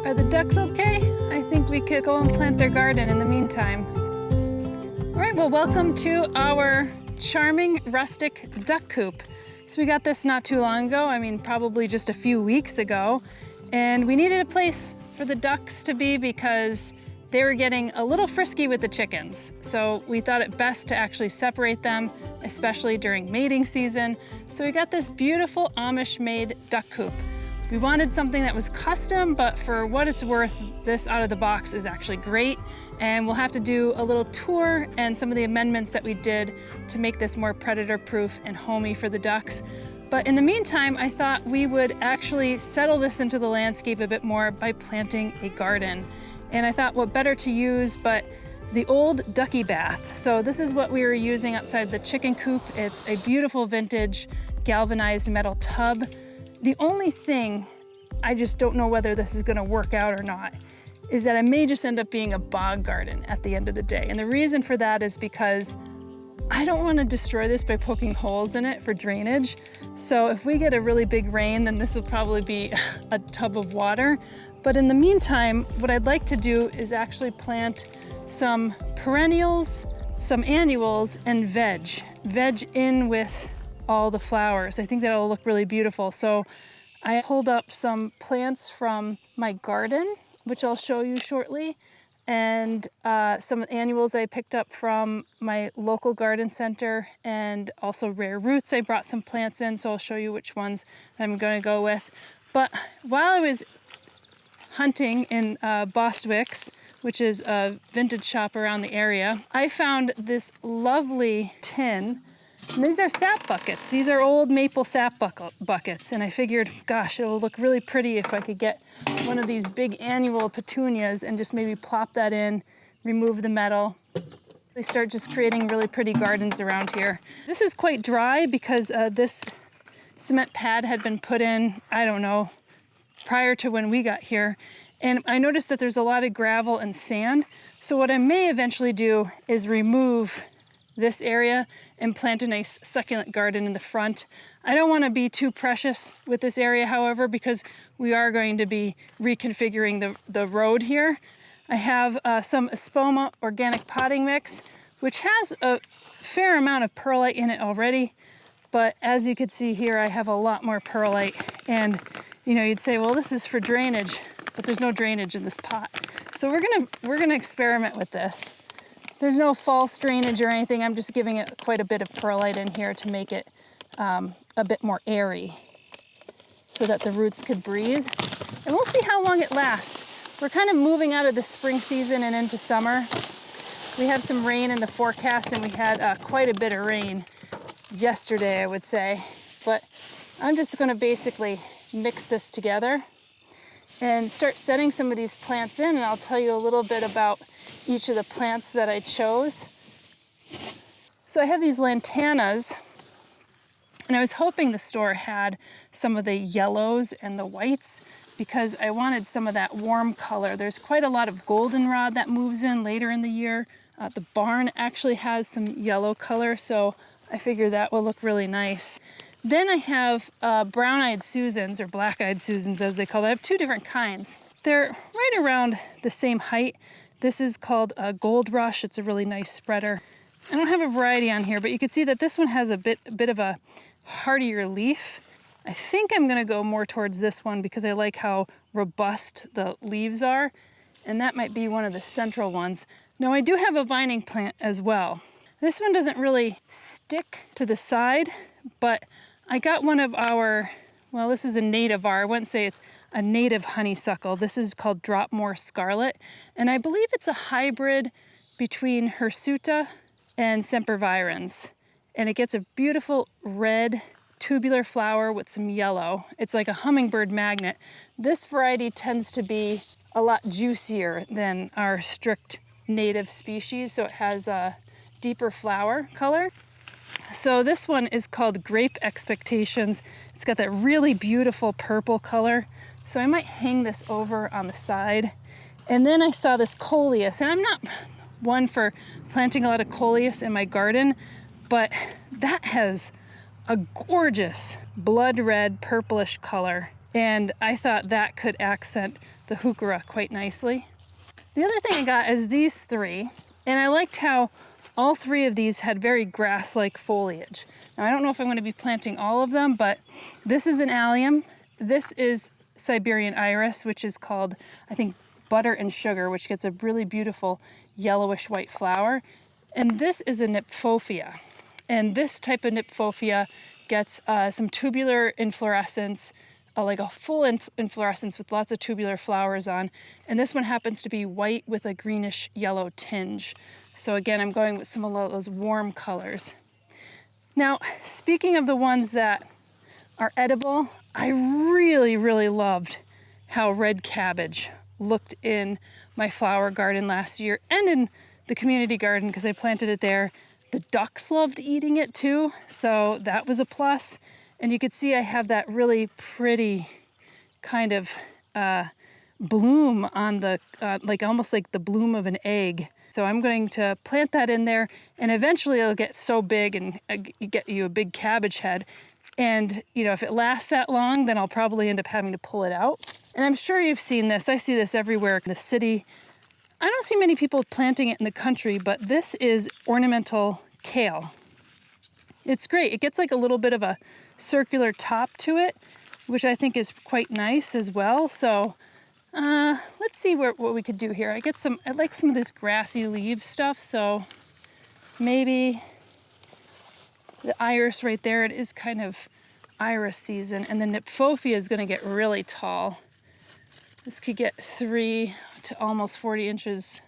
Are the ducks okay? I think we could go and plant their garden in the meantime. All right, well, welcome to our charming rustic duck coop. So we got this not too long ago, I mean, probably just a few weeks ago. And we needed a place for the ducks to be because they were getting a little frisky with the chickens. So we thought it best to actually separate them, especially during mating season. So we got this beautiful Amish-made duck coop. We wanted something that was custom, but for what it's worth, this out of the box is actually great. And we'll have to do a little tour and some of the amendments that we did to make this more predator-proof and homey for the ducks. But in the meantime, I thought we would actually settle this into the landscape a bit more by planting a garden. And I thought what better to use but the old ducky bath. So this is what we were using outside the chicken coop. It's a beautiful vintage galvanized metal tub. The only thing, I just don't know whether this is gonna work out or not, is that it may just end up being a bog garden at the end of the day. And the reason for that is because I don't want to destroy this by poking holes in it for drainage. So if we get a really big rain, then this will probably be a tub of water. But in the meantime, what I'd like to do is actually plant some perennials, some annuals, and veg in with all the flowers. I think that'll look really beautiful. So I pulled up some plants from my garden, which I'll show you shortly, and some annuals I picked up from my local garden center, and also rare roots. I brought some plants in, so I'll show you which ones I'm going to go with. But while I was hunting in Bostwick's, which is a vintage shop around the area, I found this lovely tin. And these are sap buckets. These are old maple sap buckets. And I figured, gosh, it will look really pretty if I could get one of these big annual petunias and just maybe plop that in, remove the metal. They start just creating really pretty gardens around here. This is quite dry because this cement pad had been put in, I don't know, prior to when we got here. And I noticed that there's a lot of gravel and sand. So what I may eventually do is remove this area and plant a nice succulent garden in the front. I don't want to be too precious with this area, however, because we are going to be reconfiguring the road here. I have some Espoma organic potting mix, which has a fair amount of perlite in it already. But as you can see here, I have a lot more perlite. And you know, you'd say, well, this is for drainage, but there's no drainage in this pot. So we're gonna experiment with this. There's no false drainage or anything. I'm just giving it quite a bit of perlite in here to make it a bit more airy so that the roots could breathe. And we'll see how long it lasts. We're kind of moving out of the spring season and into summer. We have some rain in the forecast, and we had quite a bit of rain yesterday, I would say. But I'm just gonna basically mix this together and start setting some of these plants in, and I'll tell you a little bit about each of the plants that I chose. So I have these lantanas, and I was hoping the store had some of the yellows and the whites because I wanted some of that warm color. There's quite a lot of goldenrod that moves in later in the year. The barn actually has some yellow color, so I figure that will look really nice. Then I have brown-eyed Susans, or black-eyed Susans as they call it. I have two different kinds. They're right around the same height. This is called a Gold Rush. It's a really nice spreader. I don't have a variety on here, but you can see that this one has a bit of a hardier leaf. I think I'm gonna go more towards this one because I like how robust the leaves are, and that might be one of the central ones. Now I do have a vining plant as well. This one doesn't really stick to the side, but I got one of our, well, this is a nativar. I wouldn't say it's a native honeysuckle. This is called Dropmore Scarlet, and I believe it's a hybrid between Hirsuta and Sempervirens. And it gets a beautiful red tubular flower with some yellow. It's like a hummingbird magnet. This variety tends to be a lot juicier than our strict native species, so it has a deeper flower color. So this one is called Grape Expectations. It's got that really beautiful purple color. So I might hang this over on the side. And then I saw this coleus, and I'm not one for planting a lot of coleus in my garden, but that has a gorgeous blood red purplish color. And I thought that could accent the heuchera quite nicely. The other thing I got is these three, and I liked how all three of these had very grass-like foliage. Now I don't know if I'm going to be planting all of them, but this is an allium. This is Siberian iris, which is called, I think, butter and sugar, which gets a really beautiful yellowish white flower. And this is a nymphophia. And this type of nymphophia gets some tubular inflorescence, like a full inflorescence with lots of tubular flowers on. And this one happens to be white with a greenish yellow tinge. So again, I'm going with some of those warm colors. Now, speaking of the ones that are edible, I really, really loved how red cabbage looked in my flower garden last year and in the community garden because I planted it there. The ducks loved eating it too, so that was a plus. And you could see I have that really pretty kind of bloom on the, like almost like the bloom of an egg. So I'm going to plant that in there, and eventually it'll get so big and get you a big cabbage head. And you know, if it lasts that long, then I'll probably end up having to pull it out. And I'm sure you've seen this. I see this everywhere in the city. I don't see many people planting it in the country, but this is ornamental kale. It's great. It gets like a little bit of a circular top to it, which I think is quite nice as well. So let's see what we could do here. I like some of this grassy leaf stuff, so maybe the iris right there, it is kind of iris season, and the nymphophia is going to get really tall. This could get 3 to almost 40 inches,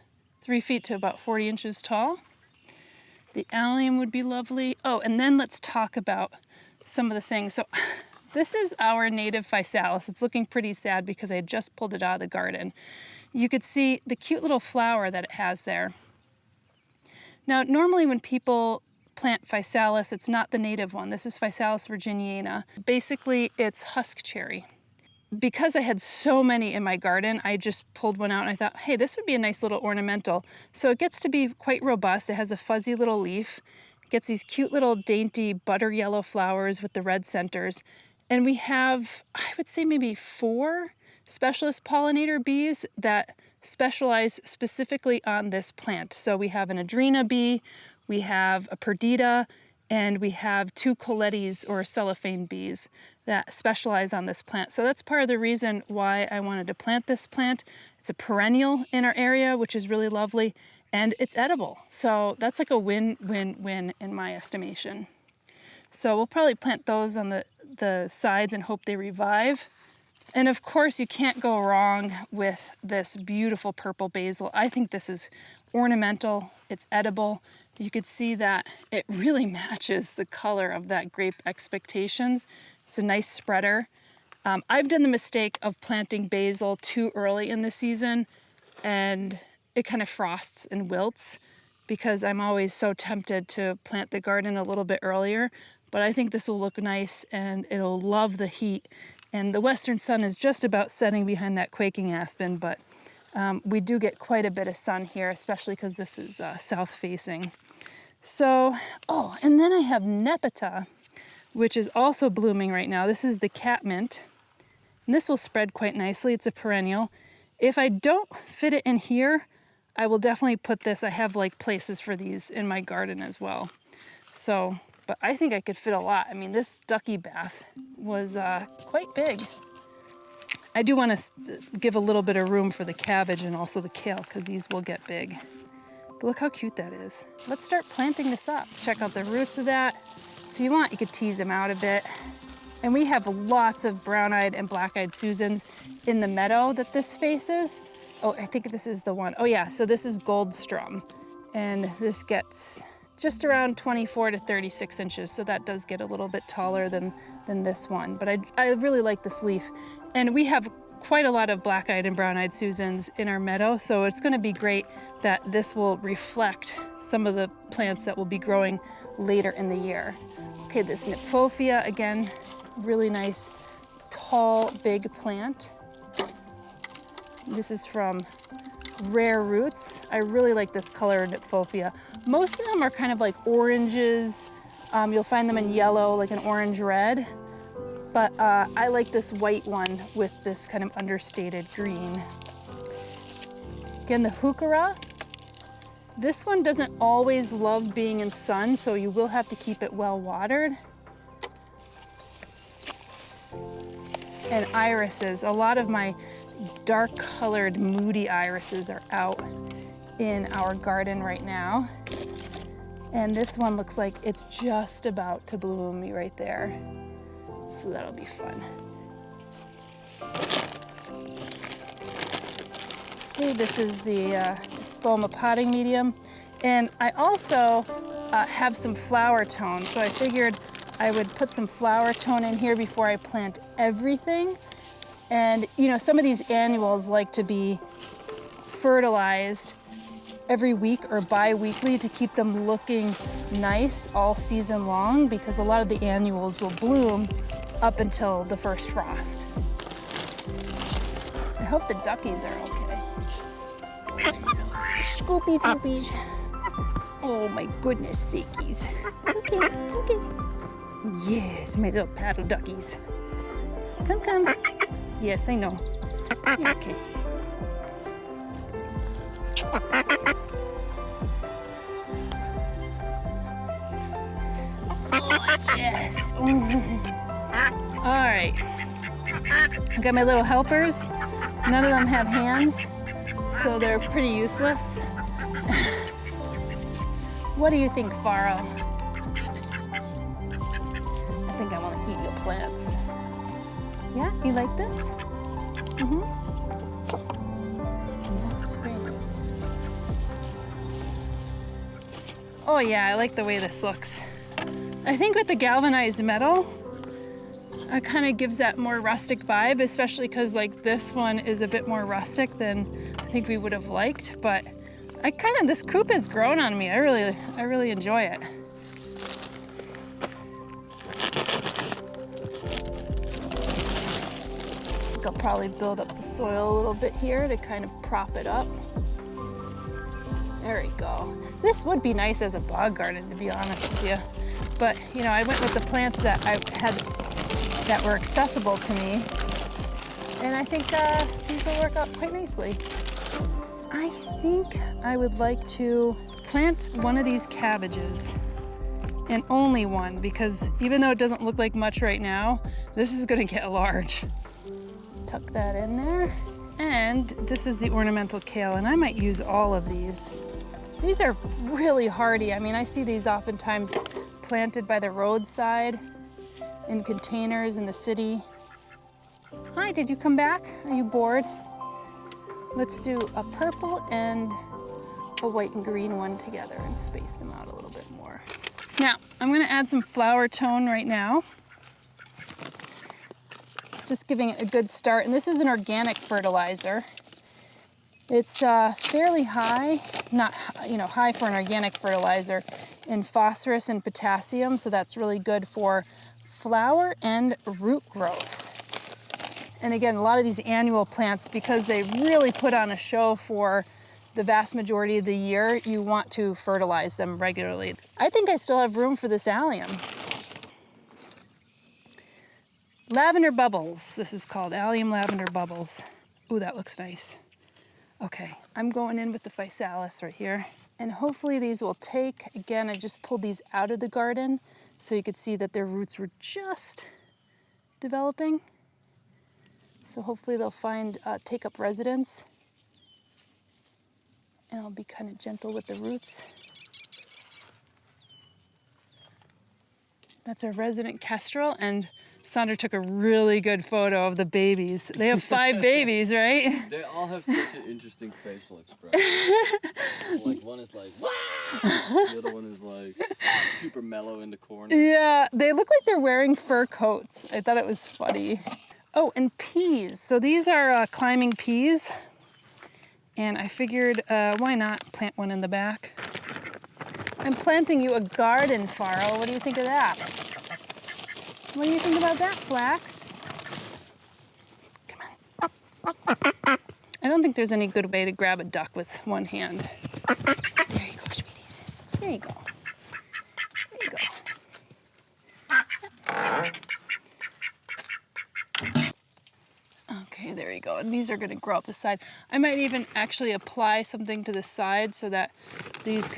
3 feet to about 40 inches tall. The allium would be lovely. Oh, and then let's talk about some of the things. So this is our native physalis. It's looking pretty sad because I had just pulled it out of the garden. You could see the cute little flower that it has there. Now, normally when people plant physalis, it's not the native one. This is Physalis virginiana. Basically, it's husk cherry. Because I had so many in my garden, I just pulled one out and I thought, hey, this would be a nice little ornamental. So it gets to be quite robust. It has a fuzzy little leaf. It gets these cute little dainty butter yellow flowers with the red centers. And we have, I would say maybe 4 specialist pollinator bees that specialize specifically on this plant. So we have an Adrena bee, we have a Perdita, and we have 2 Coletes or cellophane bees that specialize on this plant. So that's part of the reason why I wanted to plant this plant. It's a perennial in our area, which is really lovely, and it's edible. So that's like a win-win-win in my estimation. So we'll probably plant those on the sides and hope they revive. And of course, you can't go wrong with this beautiful purple basil. I think this is ornamental, it's edible. You could see that it really matches the color of that grape expectations. It's a nice spreader. I've done the mistake of planting basil too early in the season, and it kind of frosts and wilts because I'm always so tempted to plant the garden a little bit earlier. But I think this will look nice and it'll love the heat. And the western sun is just about setting behind that quaking aspen, but we do get quite a bit of sun here, especially because this is south facing. So, oh, and then I have Nepeta, which is also blooming right now. This is the catmint, and this will spread quite nicely. It's a perennial. If I don't fit it in here, I will definitely put this. I have like places for these in my garden as well. So, but I think I could fit a lot. I mean, this ducky bath was quite big. I do want to give a little bit of room for the cabbage and also the kale because these will get big. But look how cute that is. Let's start planting this up. Check out the roots of that. If you want, you could tease them out a bit. And we have lots of brown-eyed and black-eyed Susans in the meadow that this faces. Oh, I think this is the one. Oh yeah, so this is Goldstrom. And this gets just around 24 to 36 inches. So that does get a little bit taller than this one. But I really like this leaf. And we have quite a lot of black-eyed and brown-eyed Susans in our meadow, so it's going to be great that this will reflect some of the plants that will be growing later in the year. Okay, this nymphophia, again, really nice, tall, big plant. This is from Rare Roots. I really like this color of nymphophia. Most of them are kind of like oranges. You'll find them in yellow, like an orange-red. But I like this white one with this kind of understated green. Again, the heuchera. This one doesn't always love being in sun, so you will have to keep it well watered. And irises. A lot of my dark colored, moody irises are out in our garden right now. And this one looks like it's just about to bloom right there. So that'll be fun. See, this is the Spoma potting medium. And I also have some flower tone, so I figured I would put some flower tone in here before I plant everything. And you know, some of these annuals like to be fertilized every week or bi-weekly to keep them looking nice all season long, because a lot of the annuals will bloom up until the first frost. I hope the duckies are okay. Scoopy poopies. Oh my goodness sakies. It's okay, it's okay. Yes, my little paddle duckies. Come, come. Yes, I know. You're okay. Oh, yes. All right. I got my little helpers. None of them have hands, so they're pretty useless. What do you think, Faro? I think I want to eat your plants. Yeah, you like this? Mm-hmm. Yes, very nice. Oh yeah, I like the way this looks. I think with the galvanized metal, it kind of gives that more rustic vibe, especially because like this one is a bit more rustic than I think we would have liked, but this coop has grown on me. I really enjoy it. I think I'll probably build up the soil a little bit here to kind of prop it up. There we go. This would be nice as a bog garden, to be honest with you. But, you know, I went with the plants that I had that were accessible to me. And I think these will work out quite nicely. I think I would like to plant one of these cabbages, and only one, because even though it doesn't look like much right now, this is gonna get large. Tuck that in there. And this is the ornamental kale, and I might use all of these. These are really hardy. I mean, I see these oftentimes planted by the roadside in containers in the city. Hi, did you come back? Are you bored? Let's do a purple and a white and green one together and space them out a little bit more. Now, I'm gonna add some flower tone right now. Just giving it a good start. And this is an organic fertilizer. It's fairly high, not high for an organic fertilizer, in phosphorus and potassium, so that's really good for flower and root growth. And again, a lot of these annual plants, because they really put on a show for the vast majority of the year, you want to fertilize them regularly. I think I still have room for this allium. Lavender bubbles, this is called allium lavender bubbles. Ooh, that looks nice. Okay, I'm going in with the physalis right here. And hopefully these will take. Again, I just pulled these out of the garden so you could see that their roots were just developing. So hopefully they'll take up residence. And I'll be kind of gentle with the roots. That's a resident kestrel, and Sandra took a really good photo of the babies. They have 5 babies, right? They all have such an interesting facial expression. Like one is like, "Wah!" The other one is like super mellow in the corner. Yeah, they look like they're wearing fur coats. I thought it was funny. Oh, and peas. So these are climbing peas. And I figured, why not plant one in the back? I'm planting you a garden, Faro. What do you think of that? What do you think about that, Flax? Come on. I don't think there's any good way to grab a duck with one hand. There you go, sweeties. There you go. There you go. we go. And these are gonna grow up the side. I might even actually apply something to the side so that these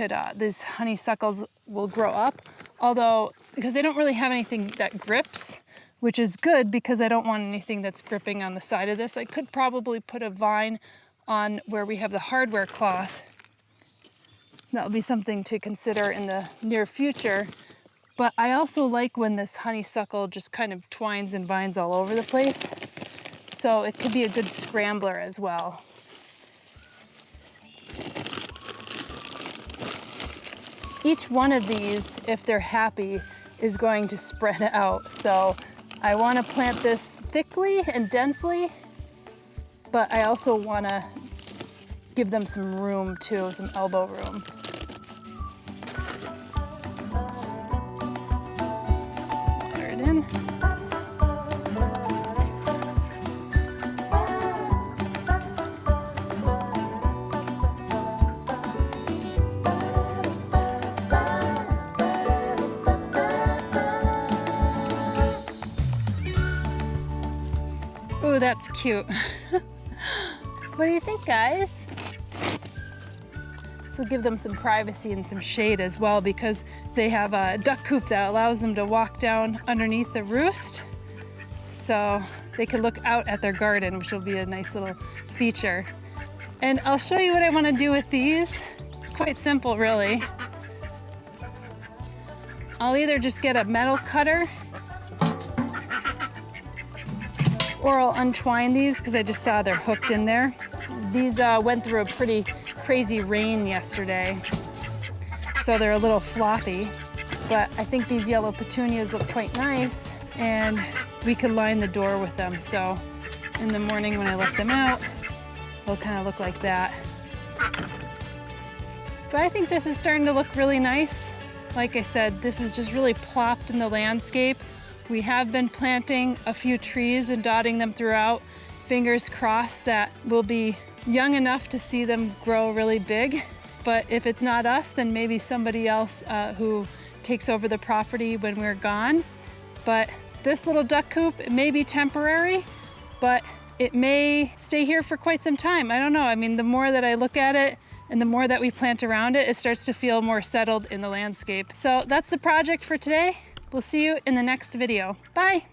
honeysuckles will grow up. Although, because they don't really have anything that grips, which is good because I don't want anything that's gripping on the side of this. I could probably put a vine on where we have the hardware cloth. That'll be something to consider in the near future. But I also like when this honeysuckle just kind of twines and vines all over the place. So it could be a good scrambler as well. Each one of these, if they're happy, is going to spread out. So I want to plant this thickly and densely, but I also want to give them some room too, some elbow room. Let's water it in. Ooh, that's cute. What do you think, guys? This will give them some privacy and some shade as well because they have a duck coop that allows them to walk down underneath the roost. So they can look out at their garden, which will be a nice little feature. And I'll show you what I want to do with these. It's quite simple, really. I'll either just get a metal cutter or I'll untwine these because I just saw they're hooked in there. These went through a pretty crazy rain yesterday, so they're a little floppy, but I think these yellow petunias look quite nice and we could line the door with them. So in the morning when I let them out, they'll kind of look like that. But I think this is starting to look really nice. Like I said, this is just really plopped in the landscape. We have been planting a few trees and dotting them throughout. Fingers crossed that we'll be young enough to see them grow really big. But if it's not us, then maybe somebody else who takes over the property when we're gone. But this little duck coop, it may be temporary, but it may stay here for quite some time. I don't know. I mean, the more that I look at it and the more that we plant around it, it starts to feel more settled in the landscape. So that's the project for today. We'll see you in the next video. Bye.